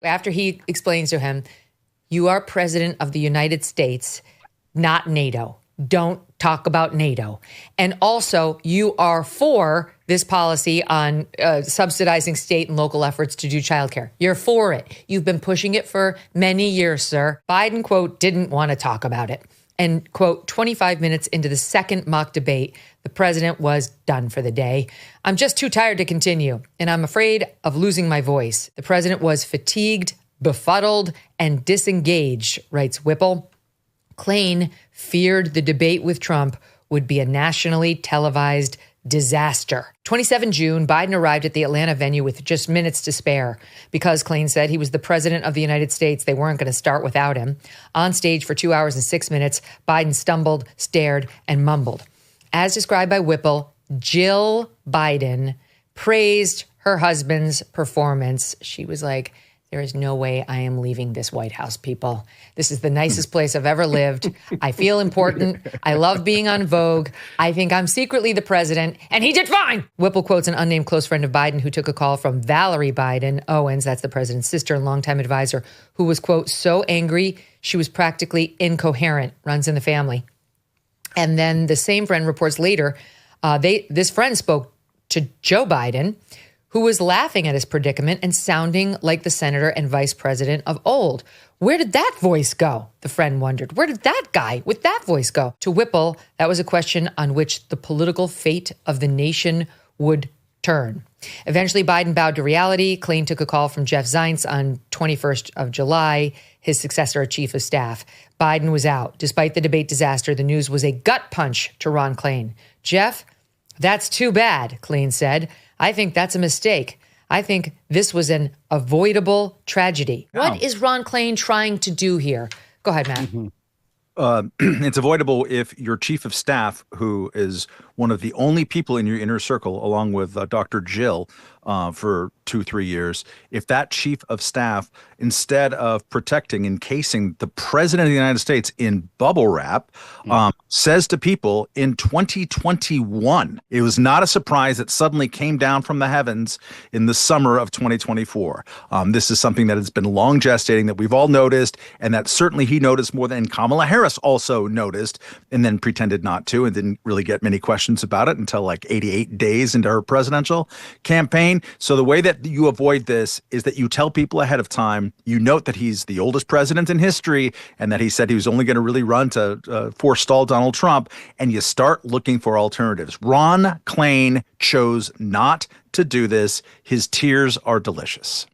After he explains to him, you are president of the United States, not NATO. Don't talk about NATO. And also, you are for this policy on subsidizing state and local efforts to do childcare. You're for it. You've been pushing it for many years, sir. Biden, quote, didn't want to talk about it. And, quote, 25 minutes into the second mock debate, the president was done for the day. I'm just too tired to continue, and I'm afraid of losing my voice. The president was fatigued, befuddled, and disengaged, writes Whipple. Klain feared the debate with Trump would be a nationally televised disaster. 27 June, Biden arrived at the Atlanta venue with just minutes to spare. Because Klain said he was the president of the United States, they weren't going to start without him. On stage for 2 hours and 6 minutes, Biden stumbled, stared, and mumbled. As described by Whipple, Jill Biden praised her husband's performance. She was like, there is no way I am leaving this White House, people. This is the nicest place I've ever lived. I feel important. I love being on Vogue. I think I'm secretly the president, and he did fine. Whipple quotes an unnamed close friend of Biden who took a call from Valerie Biden Owens, that's the president's sister and longtime advisor, who was, quote, so angry she was practically incoherent, runs in the family. And then the same friend reports later, this friend spoke to Joe Biden, who was laughing at his predicament and sounding like the senator and vice president of old. Where did that voice go? The friend wondered. Where did that guy with that voice go? To Whipple, that was a question on which the political fate of the nation would turn. Eventually, Biden bowed to reality. Klain took a call from Jeff Zients on 21st of July, his successor as chief of staff. Biden was out. Despite the debate disaster, the news was a gut punch to Ron Klain. Jeff, that's too bad, Klain said. I think that's a mistake. I think this was an avoidable tragedy. Wow. What is Ron Klain trying to do here? Go ahead, Matt. It's avoidable if your chief of staff, who is one of the only people in your inner circle, along with Dr. Jill for 2-3 years, if that chief of staff, instead of protecting, encasing the president of the United States in bubble wrap, says to people in 2021, it was not a surprise that suddenly came down from the heavens in the summer of 2024. This is something that has been long gestating, that we've all noticed, and that certainly he noticed more than Kamala Harris also noticed, and then pretended not to, and didn't really get many questions about it until like 88 days into her presidential campaign. So the way that you avoid this is that you tell people ahead of time, you note that he's the oldest president in history, and that he said he was only going to really run to forestall Donald Trump, and you start looking for alternatives. Ron Klain chose not to do this. His tears are delicious.